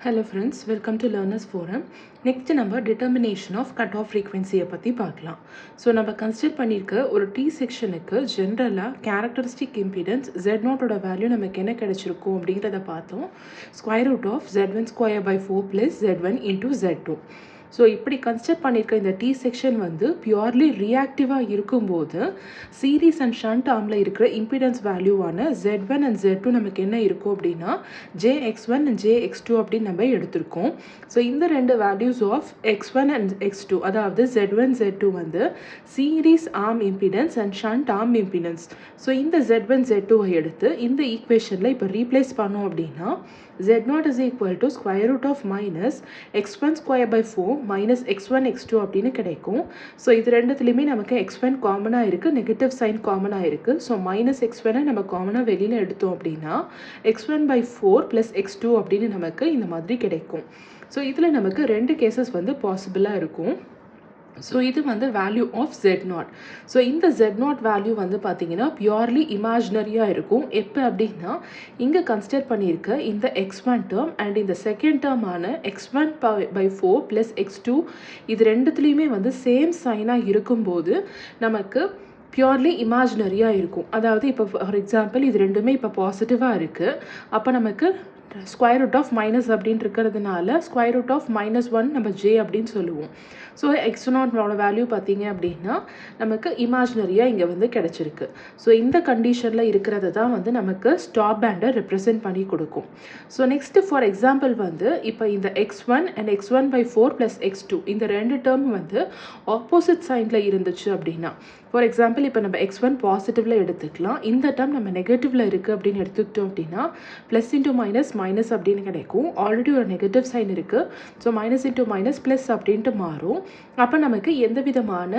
Hello friends, welcome to Learners Forum. Next number determination of cutoff frequency பத்தி பார்க்கலாம். So நம்ம consider பண்ணியிருக்க ஒரு T செக்ஷனுக்கு ஜென்ரலாக கேரக்டரிஸ்டிக் இம்பிடன்ஸ் Z0 ஓட வேல்யூ நமக்கு என்ன கிடைச்சிருக்கும் அப்படிங்கிறத பார்த்தோம். Square root of Z1 square by 4 plus Z1 into Z2. So இப்படி கன்சிடர் பண்ணியிருக்க இந்த T செக்ஷன் வந்து பியூர்லி ரியாக்டிவாக இருக்கும்போது சீரீஸ் அண்ட் ஷண்ட் ஆர்மில் இருக்கிற இம்பிடன்ஸ் வேல்யூவான Z1 அண்ட் Z2 நமக்கு என்ன இருக்கும் அப்படின்னா JX1 அண்ட் JX2 அப்படின்னு நம்ம எடுத்திருக்கோம். ஸோ இந்த ரெண்டு values of X1 and X2 அதாவது Z1 Z2 வந்து series arm impedance and shunt arm impedance. So இந்த Z1 Z2 எடுத்து இந்த ஈக்குவேஷனில் இப்போ ரீப்ளேஸ் பண்ணோம் அப்படின்னா Z0 is equal to square root of minus x1 square by 4 minus x1 x2 அப்படின்னு கிடைக்கும். ஸோ இது ரெண்டுத்துலையுமே நமக்கு x1 காமனாக இருக்குது, நெகட்டிவ் சைன் காமனாக இருக்குது. ஸோ மைனஸ் x1 நம்ம காமனாக வெளியில் எடுத்தோம் அப்படின்னா x1 by 4 ப்ளஸ் x2 அப்படின்னு நமக்கு இந்த மாதிரி கிடைக்கும். ஸோ இதில் நமக்கு ரெண்டு கேசஸ் வந்து பாசிபிளாக இருக்கும். ஸோ இது வந்து வேல்யூ ஆஃப் Z0. ஸோ இந்த Z0 வேல்யூ வந்து பார்த்தீங்கன்னா பியூர்லி இமேஜினரியாக இருக்கும். எப்போ அப்படின்னா இங்கே கன்சிடர் பண்ணியிருக்க இந்த x1 டேர்ம் அண்ட் இந்த செகண்ட் டேர்மான x1 by 4 ப்ளஸ் x2 இது ரெண்டுத்துலேயுமே வந்து சேம் சைனாக இருக்கும்போது நமக்கு பியூர்லி இமேஜினரியாக இருக்கும். அதாவது இப்போ ஃபார் எக்ஸாம்பிள் இது ரெண்டுமே இப்போ பாசிட்டிவாக இருக்குது. அப்போ நமக்கு ஸ்கொயர் ரூட் ஆஃப் மைனஸ் அப்படின்னு இருக்கிறதுனால ஸ்கொயர் ரூட் ஆஃப் -1 நம்ம ஜே அப்படின்னு சொல்லுவோம். ஸோ x0 வேல்யூ பார்த்தீங்க அப்படின்னா நமக்கு இமேஜினரியாக இங்கே வந்து கிடச்சிருக்கு. ஸோ இந்த கண்டிஷனில் இருக்கிறது தான் வந்து நமக்கு ஸ்டாப் பேண்டை ரெப்ரசென்ட் பண்ணி கொடுக்கும். ஸோ நெக்ஸ்ட்டு ஃபார் எக்ஸாம்பிள் வந்து இப்போ இந்த x1 and x1 by 4 plus x2 இந்த ரெண்டு டேர்ம் வந்து ஆப்போசிட் சைனில் இருந்துச்சு அப்படின்னா ஃபார் எக்ஸாம்பிள் இப்போ நம்ம x1 பாசிட்டிவில் எடுத்துக்கலாம், இந்த டேர்ம் நம்ம நெகட்டிவில் இருக்குது அப்படின்னு எடுத்துக்கிட்டோம் அப்படின்னா ப்ளஸ் இன்டூ மைனஸ் மைனஸ் அப்படின்னு கிடைக்கும். ஆல்ரெடி ஒரு நெகட்டிவ் சைன் இருக்குது. So minus into minus plus அப்படின்ட்டு மாறும். அப்போ நமக்கு எந்த விதமான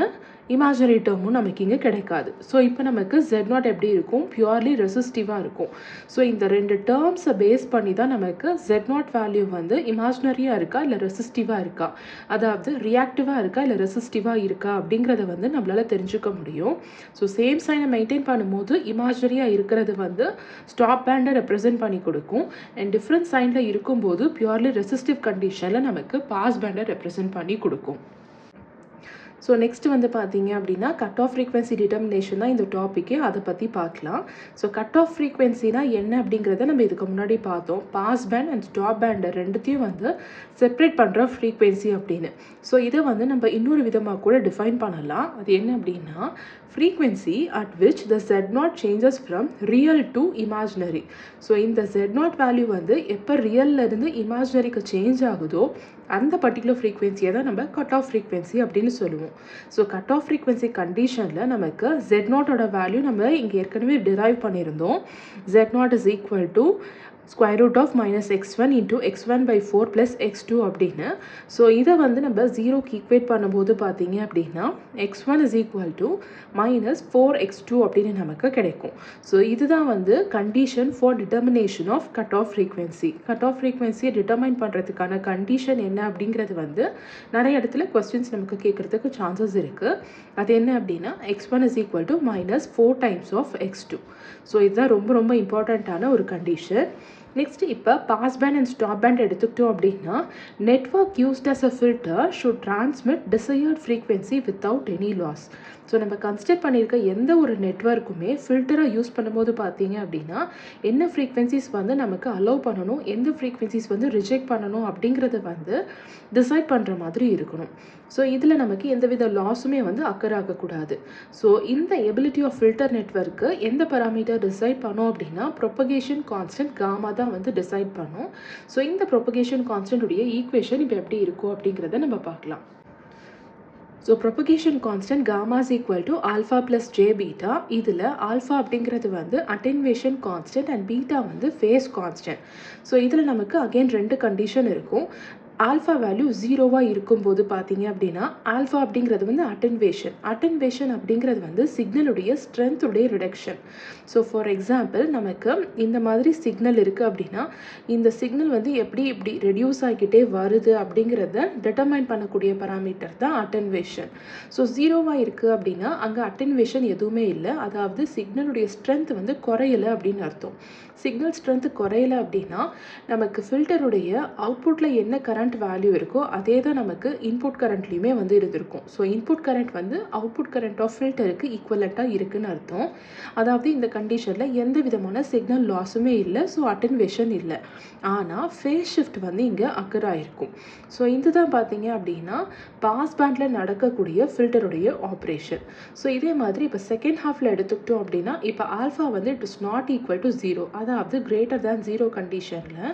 இமேஜினரி டேர்மும் நமக்கு இங்கே கிடைக்காது. ஸோ இப்போ நமக்கு Z0 எப்படி இருக்கும், பியூர்லி ரெசிஸ்டிவாக இருக்கும். ஸோ இந்த ரெண்டு டேர்ம்ஸை பேஸ் பண்ணி தான் நமக்கு Z0 வேல்யூ வந்து இமேஜினரியாக இருக்கா இல்லை ரெசிஸ்டிவாக இருக்கா, அதாவது ரியாக்டிவாக இருக்கா இல்லை ரெசிஸ்டிவாக இருக்கா அப்படிங்கிறத வந்து நம்மளால் தெரிஞ்சுக்க முடியும். ஸோ சேம் சைனை மெயின்டைன் பண்ணும்போது இமேஜினரியாக இருக்கிறது வந்து ஸ்டாப் பேண்டை ரெப்ரசென்ட் பண்ணி கொடுக்கும். அண்ட் டிஃப்ரெண்ட் சைனில் இருக்கும்போது பியூர்லி ரெசிஸ்டிவ் கண்டிஷனில் நமக்கு பாஸ் பேண்டை ரெப்ரசென்ட் பண்ணி கொடுக்கும். ஸோ நெக்ஸ்ட் வந்து பார்த்தீங்க அப்படின்னா கட் ஆஃப் ஃப்ரீக்வன்சி டிட்டர்மினேஷன் தான் இந்த டாப்பிக்கே, அதை பற்றி பார்க்கலாம். ஸோ கட் ஆஃப் ஃப்ரீக்வன்சினா என்ன அப்படிங்கிறத நம்ம இதுக்கு முன்னாடி பார்த்தோம். Pass band and stop band ரெண்டுத்தையும் வந்து செப்பரேட் பண்ணுற ஃப்ரீக்வன்சி அப்படின்னு. ஸோ இதை வந்து நம்ம இன்னொரு விதமாக கூட டிஃபைன் பண்ணலாம். அது என்ன அப்படின்னா frequency at which the Z0 changes from real to imaginary. So இந்த Z0 வேல்யூ வந்து எப்போ ரியல்ல இருந்து இமேஜினரிக்கு சேஞ்ச் ஆகுதோ அந்த பர்டிகுலர் ஃப்ரீக்வன்சியை தான் நம்ம கட் ஆஃப் ஃப்ரீக்வன்சி அப்படின்னு சொல்லுவோம். ஸோ கட் ஆஃப் ஃப்ரீக்வன்சி கண்டிஷனில் நமக்கு Z0 வேல்யூ நம்ம இங்கே ஏற்கனவே டிரைவ் பண்ணியிருந்தோம். Z0 is equal to square root of minus x1 into x1 by 4 plus x2 அப்படின்னு. ஸோ இதை வந்து நம்ம ஜீரோக்கு ஈக்குவேட் பண்ணும்போது பார்த்தீங்க அப்படின்னா x1 is equal to minus 4x2 அப்படின்னு நமக்கு கிடைக்கும். ஸோ இதுதான் வந்து condition for determination of cut off frequency. Cut off ஃப்ரீக்வன்சியை டிட்டர்மைன் பண்ணுறதுக்கான கண்டிஷன் என்ன அப்படிங்கிறது வந்து நிறைய இடத்துல கொஸ்டின்ஸ் நமக்கு கேட்குறதுக்கு சான்சஸ் இருக்குது. அது என்ன அப்படின்னா x1 is equal to minus 4 times of x2. So இதுதான் ரொம்ப ரொம்ப இம்பார்ட்டண்ட்டான ஒரு கண்டிஷன். நெக்ஸ்ட் இப்போ pass band and stop band எடுத்துக்கிட்டோம் அப்படின்னா network used as a filter should transmit desired frequency without any loss. So நம்ம கன்சிடர் பண்ணியிருக்க எந்த ஒரு நெட்வொர்க்குமே ஃபில்டராக யூஸ் பண்ணும்போது பார்த்தீங்க அப்படின்னா என்ன ஃப்ரீக்வன்சிஸ் வந்து நமக்கு அலோவ் பண்ணணும், எந்த ஃப்ரீக்வன்சிஸ் வந்து ரிஜெக்ட் பண்ணணும் அப்படிங்கிறத வந்து டிசைட் பண்ணுற மாதிரி இருக்கணும். ஸோ இதில் நமக்கு எந்தவித லாஸுமே வந்து அக்கர் ஆகக்கூடாது. ஸோ இந்த எபிலிட்டி ஆஃப் ஃபில்டர் நெட்வொர்க்கு எந்த பராமீட்டர் டிசைட் பண்ணோம் அப்படின்னா ப்ரொபகேஷன் கான்ஸ்டன்ட் காமா தான் வந்து டிசைட் பண்ணோம். ஸோ இந்த ப்ரொபகேஷன் கான்ஸ்டன்ட்டுடைய ஈக்குவேஷன் இப்போ எப்படி இருக்கும் அப்படிங்கிறத நம்ம பார்க்கலாம். So propagation constant gamma is equal to alpha plus j beta. இதில் ஆல்ஃபா அப்படிங்கிறது வந்து அட்டென்வேஷன் கான்ஸ்டன்ட் அண்ட் பீட்டா வந்து ஃபேஸ் கான்ஸ்டன்ட். ஸோ இதில் நமக்கு அகெயின் ரெண்டு கண்டிஷன் இருக்கும். ஆல்ஃபா வேல்யூ 0வாக இருக்கும்போது பார்த்தீங்க அப்படின்னா ஆல்ஃபா அப்படிங்கிறது வந்து அட்டென்வேஷன் அப்படிங்கிறது வந்து சிக்னலுடைய ஸ்ட்ரென்த்துடைய ரிடக்ஷன். ஸோ ஃபார் எக்ஸாம்பிள் நமக்கு இந்த மாதிரி சிக்னல் இருக்குது அப்படின்னா இந்த சிக்னல் வந்து இப்படி ரெடியூஸ் ஆகிக்கிட்டே வருது அப்படிங்கிறத டிட்டர்மைன் பண்ணக்கூடிய பராமீட்டர் தான் அட்டென்வேஷன். ஸோ 0வாக இருக்குது அப்படின்னா அங்கே அட்டென்வேஷன் எதுவுமே இல்லை, அதாவது சிக்னலுடைய ஸ்ட்ரென்த் வந்து குறையலை அப்படின்னு அர்த்தம். சிக்னல் ஸ்ட்ரென்த் குறையலை அப்படின்னா நமக்கு ஃபில்டருடைய அவுட்புட்டில் என்ன கரண்ட் வேல்யூ இருக்கோ அதே தான் நமக்கு இன்புட் கரண்ட்லேயுமே வந்து இருந்திருக்கும். ஸோ இன்புட் கரண்ட் வந்து அவுட்புட் கரண்ட் ஆஃப் ஃபில்டருக்கு ஈக்குவலண்ட்டாக இருக்குன்னு அர்த்தம். அதாவது இந்த கண்டிஷனில் எந்த விதமான சிக்னல் லாஸுமே இல்லை, ஸோ அட்டென்வேஷன் இல்லை. ஆனால் ஃபேஸ் ஷிஃப்ட் வந்து இங்கே அக்கர் ஆகிருக்கும். ஸோ இதுதான் பார்த்தீங்க அப்படின்னா பாஸ் பேண்டில் நடக்கக்கூடிய ஃபில்டருடைய ஆப்ரேஷன். ஸோ இதே மாதிரி இப்போ செகண்ட் ஹாஃபில் எடுத்துக்கிட்டோம் அப்படின்னா இப்போ ஆல்ஃபா வந்து it is not equal to 0, அதாவது கிரேட்டர் தேன் 0 கண்டிஷனில்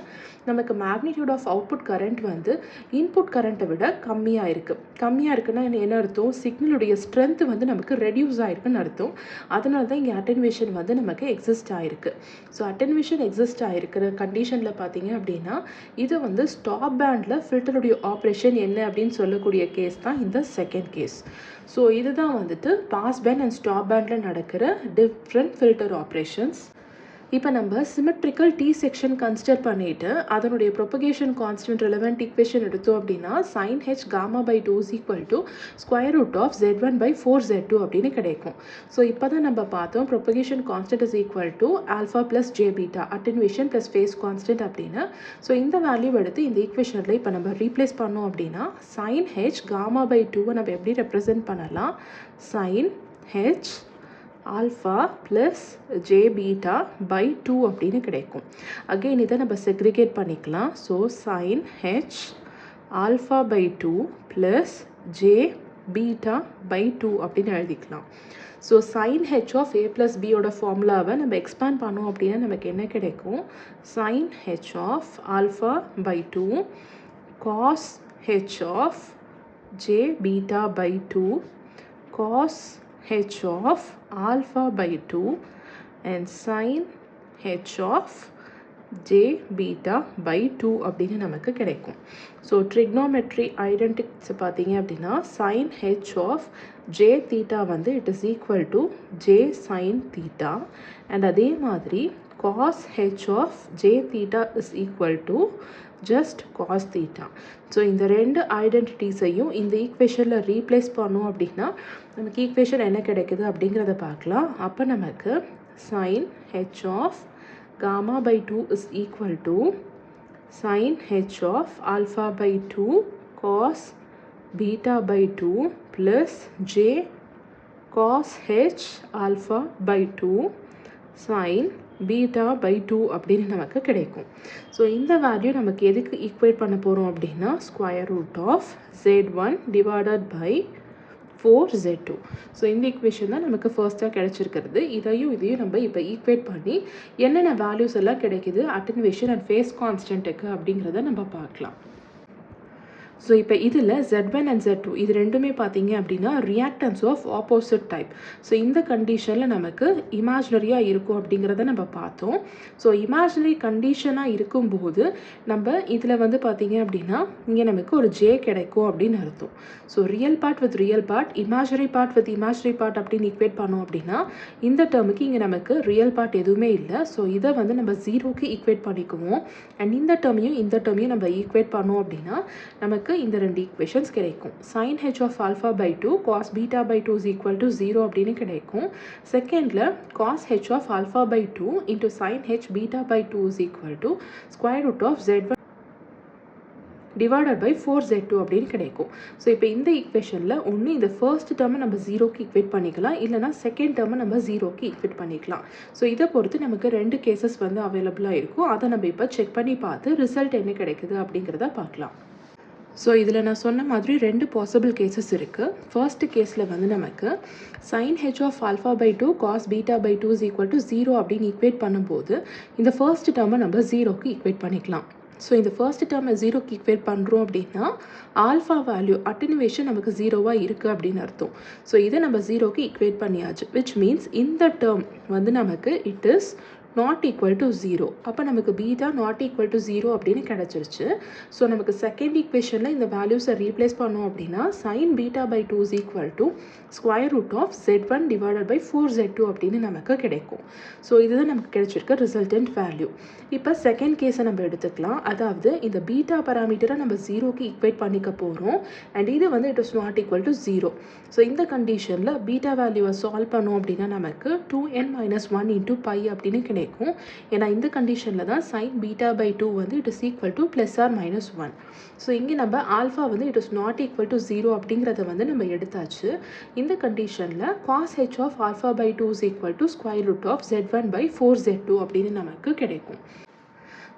நமக்கு மேக்னிடியூட் ஆஃப் அவுட்புட் கரண்ட் வந்து இன்புட் கரண்ட்டை விட கம்மியாக இருக்குன்னா என்ன அர்த்தம்? சிக்னலுடைய ஸ்ட்ரென்த் வந்து நமக்கு ரெடியூஸ் ஆகிருக்குன்னு அர்த்தம். அதனால தான் இங்கே அட்டென்வேஷன் வந்து நமக்கு எக்ஸிஸ்ட் ஆகிருக்கு. ஸோ அட்டென்வேஷன் எக்ஸிஸ்ட் ஆகிருக்கிற கண்டிஷனில் பார்த்தீங்க அப்படின்னா இது வந்து ஸ்டாப் பேண்டில் ஃபில்டருடைய ஆப்ரேஷன் என்ன அப்படின்னு சொல்லக்கூடிய கேஸ் தான் இந்த செகண்ட் கேஸ். ஸோ இதுதான் வந்துட்டு பாஸ் பேண்ட் அண்ட் ஸ்டாப் பேண்டில் நடக்கிற டிஃப்ரெண்ட் ஃபில்டர் ஆப்ரேஷன்ஸ். இப்போ நம்ம சிமெட்ரிக்கல் டி செக்ஷன் கன்சிடர் பண்ணிவிட்டு அதனுடைய ப்ரொபகேஷன் கான்ஸ்டன்ட் ரெலவெண்ட் ஈக்குவேஷன் எடுத்தோம் அப்படின்னா sin h gamma by 2 is equal to square root of z1 by 4z2 அப்படின்னு கிடைக்கும். ஸோ இப்போ தான் நம்ம பார்த்தோம் propagation constant is equal to alpha plus j beta attenuation plus phase constant அப்படின்னு. So இந்த வேல்யூ எடுத்து இந்த ஈக்குவேஷனில் இப்போ நம்ம ரீப்ளேஸ் பண்ணோம் அப்படின்னா sin h gamma by 2 நம்ம எப்படி ரெப்ரசென்ட் பண்ணலாம்? sin h alpha plus j beta by 2 அப்படின்னு கிடைக்கும். அகெயின் இதை நம்ம செக்ரிகேட் பண்ணிக்கலாம். So sin h alpha by 2 plus j beta by 2 அப்படின்னு எழுதிக்கலாம். So sin h of a plus பியோட ஃபார்முலாவை நம்ம எக்ஸ்பேண்ட் பண்ணோம் அப்படின்னா நமக்கு என்ன கிடைக்கும்? sin h of alpha by 2 cos h of j beta by 2 cos h of alpha by 2 and sin h of j beta by 2 அப்படின்னு நமக்கு கிடைக்கும். ஸோ ட்ரிக்னோமெட்ரி ஐடென்டிக்ஸ் பார்த்தீங்க அப்படின்னா sin h of j theta வந்து it is equal to j sin theta and அதே மாதிரி cos h of j theta is equal to just cos theta. So இந்த ரெண்டு ஐடென்டிட்டிஸையும் இந்த ஈக்குவேஷனில் ரீப்ளேஸ் பண்ணோம் அப்படின்னா நமக்கு ஈக்குவேஷன் என்ன கிடைக்குது அப்படிங்கிறத பார்க்கலாம். அப்போ நமக்கு sin h of gamma by 2 is equal to sin h of alpha by 2 cos beta by 2 plus j cos h alpha by 2 sin beta by 2 அப்படின்னு நமக்கு கிடைக்கும். ஸோ இந்த வேல்யூ நமக்கு எதுக்கு ஈக்குவேட் பண்ண போகிறோம் அப்படின்னா square root of z1 divided by 4z2. So இந்த ஈக்குவேஷன் தான் நமக்கு ஃபர்ஸ்ட்டாக கிடைச்சிருக்கிறது. இதையும் நம்ம இப்போ ஈக்குவேட் பண்ணி என்னென்ன வேல்யூஸ் எல்லாம் கிடைக்குது அட்டென்வேஷன் அண்ட் ஃபேஸ் கான்ஸ்டன்ட்டுக்கு அப்படிங்கிறத நம்ம பார்க்கலாம். ஸோ இப்போ இதில் Z1 அண்ட் Z2 இது ரெண்டுமே பார்த்தீங்க அப்படின்னா reactance of opposite type. So இந்த கண்டிஷனில் நமக்கு இமேஜினரியாக இருக்கும் அப்படிங்கிறத நம்ம பார்த்தோம். ஸோ இமேஜினரி கண்டிஷனாக இருக்கும்போது நம்ம இதில் வந்து பார்த்தீங்க அப்படின்னா இங்கே நமக்கு ஒரு ஜே கிடைக்கும் அப்படின்னு அர்த்தம். So real part with real part, imaginary part with imaginary part அப்படின்னு ஈக்குவேட் பண்ணோம் அப்படின்னா இந்த டேர்முக்கு இங்கே நமக்கு ரியல் பார்ட் எதுவுமே இல்லை. ஸோ இதை வந்து நம்ம 0க்கு ஈக்குவேட் பண்ணிக்குவோம். அண்ட் இந்த டேர்மையும் நம்ம ஈக்குவேட் பண்ணோம் அப்படின்னா நமக்கு இந்த ரெண்டு ஈக்குவேஷன்ஸ் கிடைக்கும். sin h of alpha by 2 cos beta by 2 is equal to 0 அப்படின்னு கிடைக்கும். செகண்டில் cos h of alpha by 2 into sin h beta by 2 is equal to square root of z1 divided by 4z2 அப்படின்னு கிடைக்கும். So இப்போ இந்த ஈக்குவேஷனில் ஒன்று இந்த ஃபர்ஸ்ட் டேர்மை நம்ம 0க்கு ஈக்குவேட் பண்ணிக்கலாம், இல்லைனா செகண்ட் டேர்மை நம்ம 0க்கு ஈக்குவேட் பண்ணிக்கலாம். ஸோ இதை பொறுத்து நமக்கு ரெண்டு கேசஸ் வந்து அவைலபிளாக இருக்கும். அதை நம்ம இப்போ செக் பண்ணி பார்த்து ரிசல்ட் என்ன கிடைக்குது அப்படிங்கிறத பார்க்கலாம். ஸோ இதில் நான் சொன்ன மாதிரி ரெண்டு பாசிபிள் கேசஸ் இருக்குது. ஃபர்ஸ்ட் கேஸில் வந்து நமக்கு sin h of alpha by 2 cos beta by 2 is equal to 0 அப்படின்னு ஈக்குவேட் பண்ணும்போது இந்த ஃபர்ஸ்ட் டேர்மை நம்ம 0க்கு ஈக்குவேட் பண்ணிக்கலாம். ஸோ இந்த ஃபர்ஸ்ட் டேர்மை 0க்கு ஈக்குவேட் பண்ணுறோம் அப்படின்னா ஆல்ஃபா வேல்யூ அட்டென்வேஷன் நமக்கு 0வாக இருக்குது அப்படின்னு அர்த்தம். ஸோ இதை நம்ம 0க்கு ஈக்குவேட் பண்ணியாச்சு, விச் மீன்ஸ் இந்த டேர்ம் வந்து நமக்கு it is not equal to 0. அப்போ நமக்கு பீட்டா நாட் ஈக்குவல் டு 0 அப்படின்னு கிடச்சிருச்சு. ஸோ நமக்கு செகண்ட் ஈக்குவேஷனில் இந்த வேல்யூஸை ரீப்ளேஸ் பண்ணோம் அப்படின்னா sin beta by 2 is equal to square root of z1 divided by 4z2 அப்படின்னு நமக்கு கிடைக்கும். ஸோ இதுதான் நமக்கு கிடைச்சிருக்க ரிசல்டன்ட் வேல்யூ. இப்போ செகண்ட் கேஸை நம்ம எடுத்துக்கலாம். அதாவது இந்த பீட்டா பராமீட்டரை நம்ம 0க்கு ஈக்குவேட் பண்ணிக்க போகிறோம். அண்ட் இது வந்து it is not equal to 0. So இந்த கண்டிஷனில் பீட்டா வேல்யூவை சால்வ் பண்ணோம் அப்படின்னா நமக்கு 2n - 1 இன்டூ பை அப்படின்னு கிடைக்கும். ஏன்னா இந்த கண்டிஷனில் தான் sin பீட்டா பை 2 வந்து it is equal to +or-1. So இங்கே நம்ம ஆல்ஃபா வந்து it is not equal to 0 அப்படிங்கிறத வந்து நம்ம எடுத்தாச்சு. இந்த கண்டிஷனில் cos h of alpha by 2 is equal to square root of z1 by 4z2 அப்படின்னு நமக்கு கிடைக்கும்.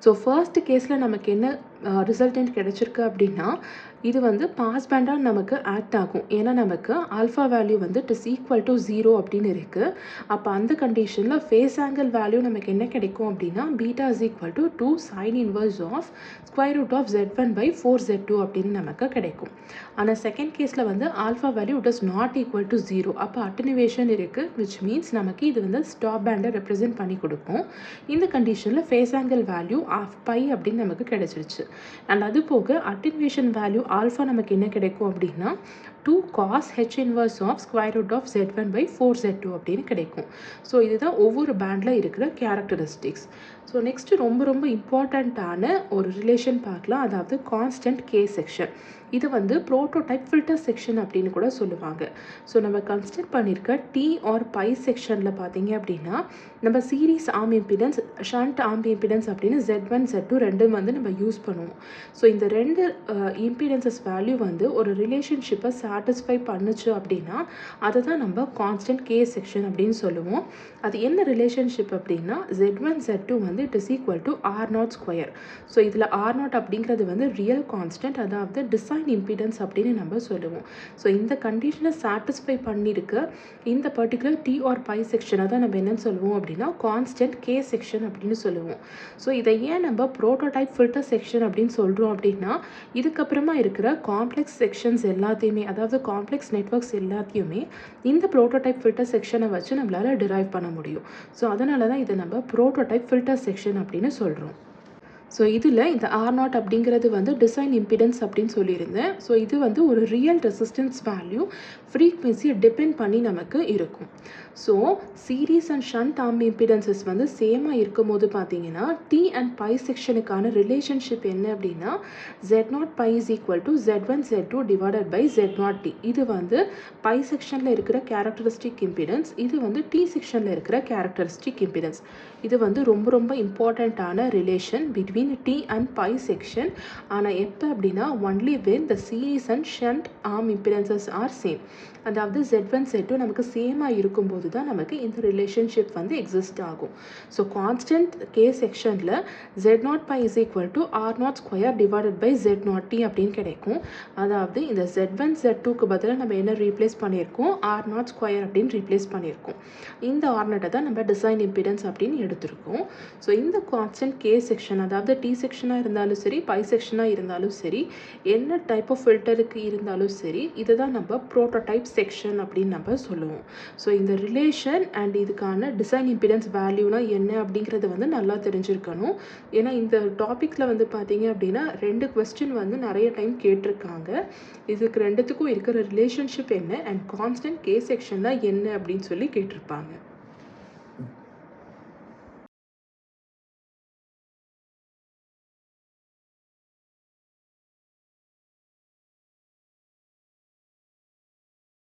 ஸோ ஃபர்ஸ்ட் கேஸில் நமக்கு என்ன ரிசல்டன்ட் கிடைச்சிருக்கு அப்படின்னா இது வந்து பாஸ் பேண்டாக நமக்கு ஆக்ட் ஆகும். ஏன்னா நமக்கு ஆல்ஃபா வேல்யூ வந்து இட் இஸ் ஈக்குவல் டு 0 அப்படின்னு இருக்குது. அப்போ அந்த கண்டிஷனில் ஃபேஸ் ஆங்கிள் வேல்யூ நமக்கு என்ன கிடைக்கும் அப்படின்னா beta is equal to 2 sin inverse of square root of z1 by 4z2 அப்படின்னு நமக்கு கிடைக்கும். ஆனால் செகண்ட் கேஸில் வந்து alpha value it is not equal to 0. அப்போ அட்டனுவேஷன் இருக்குது, விச் மீன்ஸ் நமக்கு இது வந்து ஸ்டாப் பேண்டை ரெப்ரசென்ட் பண்ணி கொடுக்கும். இந்த கண்டிஷனில் phase angle value of pi அப்படின்னு நமக்கு கிடைச்சிருச்சு. அண்ட் அது போக அட்டனுவேஷன் வேல்யூ ஆல்ஃபா நமக்கு என்ன கிடைக்கும் அப்படின்னா 2 cos h inverse of square root of z1 by 4z2 அப்படின்னு கிடைக்கும். ஸோ இதுதான் ஒவ்வொரு பேண்டில் இருக்கிற கேரக்டரிஸ்டிக்ஸ். ஸோ நெக்ஸ்ட்டு ரொம்ப இம்பார்ட்டண்ட்டான ஒரு ரிலேஷன் பார்க்கலாம். அதாவது கான்ஸ்டன்ட் கே செக்ஷன். இது வந்து ப்ரோட்டோடைப் ஃபில்டர் செக்ஷன் அப்படின்னு கூட சொல்லுவாங்க. ஸோ நம்ம கன்சிடர் பண்ணியிருக்க டி ஆர் பை செக்ஷனில் பார்த்தீங்க அப்படின்னா நம்ம series arm impedance, shunt arm impedance அப்படின்னு Z1 Z2 ரெண்டும் வந்து நம்ம யூஸ் பண்ணுவோம். ஸோ இந்த ரெண்டு இம்பிடன்சஸ் வேல்யூ வந்து ஒரு ரிலேஷன்ஷிப்பை சாட்டிஸ்ஃபை பண்ணுச்சு அப்படின்னா அதை தான் நம்ம கான்ஸ்டன்ட் கே செக்ஷன் அப்படின்னு சொல்லுவோம். அது என்ன ரிலேஷன்ஷிப் அப்படின்னா Z1 Z2 வந்து it is equal to R0 square. So இதில் R0 அப்படிங்கிறது வந்து ரியல் கான்ஸ்டன்ட், அதாவது டிசைன் இம்பிடன்ஸ் அப்படின்னு நம்ம சொல்லுவோம். ஸோ இந்த கண்டிஷனை சாட்டிஸ்ஃபை பண்ணியிருக்க இந்த பர்டிகுலர் டி ஆர் பை செக்ஷனை தான் நம்ம என்னன்னு சொல்லுவோம் அப்படின்னா கான்ஸ்டன்ட் கே செக்ஷன் அப்படின்னு சொல்லுவோம். ஸோ இதை ஏன் நம்ம ப்ரோட்டோடைப் ஃபில்டர் செக்ஷன் அப்படின்னு சொல்கிறோம் அப்படின்னா இதுக்கப்புறமா இருக்கிற காம்ப்ளெக்ஸ் செக்ஷன்ஸ் எல்லாத்தையுமே, அதாவது காம்ப்ளெக்ஸ் நெட்வொர்க்ஸ் எல்லாத்தையுமே இந்த ப்ரோட்டோடைப் ஃபில்டர் செக்ஷனை வச்சு நம்மளால் டிரைவ் பண்ண முடியும். ஸோ அதனால தான் இதை நம்ம ப்ரோட்டோடைப் ஃபில்டர் செக்ஷன் அப்படின்னு சொல்கிறோம். ஸோ இதில் இந்த R0 அப்படிங்கிறது வந்து டிசைன் இம்பிடன்ஸ் அப்படின்னு சொல்லியிருந்தேன். ஸோ இது வந்து ஒரு ரியல் ரெசிஸ்டன்ஸ் வேல்யூ ஃப்ரீக்வன்சியை டிபெண்ட் பண்ணி நமக்கு இருக்கும். So series and shunt arm impedances வந்து சேமாக இருக்கும் போது பார்த்தீங்கன்னா டி அண்ட் பை செக்ஷனுக்கான ரிலேஷன்ஷிப் என்ன அப்படின்னா Z0 by is equal to Z1 Z2 divided by Z0 T. இது வந்து பை செக்ஷனில் இருக்கிற கேரக்டரிஸ்டிக் இம்பிடன்ஸ், இது வந்து டி செக்ஷனில் இருக்கிற கேரக்டரிஸ்டிக் இம்பிடன்ஸ். இது வந்து ரொம்ப இம்பார்ட்டண்ட்டான relation between T and pi section. ஆனால் எப்போ அப்படின்னா only when the series and shunt arm impedances are same. அதாவது Z1 Z2 நமக்கு சேமாக இருக்கும்போது தான் நமக்கு இந்த ரிலேஷன்ஷிப் வந்து எக்ஸிஸ்ட் ஆகும். ஸோ கான்ஸ்டன்ட் கே செக்ஷனில் Z0 by is equal to R0 square divided by Z0 d அப்படின்னு கிடைக்கும். அதாவது இந்த Z1 Z2க்கு பதிலாக நம்ம என்ன ரீப்ளேஸ் பண்ணியிருக்கோம், R0 ஸ்கொயர் அப்படின்னு ரீப்ளேஸ் பண்ணியிருக்கோம். இந்த R0 தான் நம்ம டிசைன் இம்பிடன்ஸ் அப்படின்னு எடுத்திருக்கோம். ஸோ இந்த கான்ஸ்டன்ட் கே செக்ஷன், அதாவது டி செக்ஷனாக இருந்தாலும் சரி பை செக்ஷனாக இருந்தாலும் சரி என்ன டைப் ஆஃப் ஃபில்டருக்கு இருந்தாலும் சரி இதை தான் நம்ம ப்ரோட்டோடைப் செக்ஷன் அப்படின்னு நம்ம சொல்லுவோம். ஸோ இந்த ரிலேஷன் அண்ட் இதுக்கான டிசைன் இம்பிடன்ஸ் வேல்யூனா என்ன அப்படிங்கிறது வந்து நல்லா தெரிஞ்சிருக்கணும். ஏன்னா இந்த டாப்பிக்கில் வந்து பார்த்தீங்க அப்படின்னா 2 கொஸ்டின் வந்து நிறைய டைம் கேட்டிருக்காங்க. இதுக்கு ரெண்டுத்துக்கும் இருக்கிற ரிலேஷன்ஷிப் என்ன அண்ட் கான்ஸ்டன்ட் கே செக்ஷன்னா என்ன அப்படின்னு சொல்லி கேட்டிருப்பாங்க.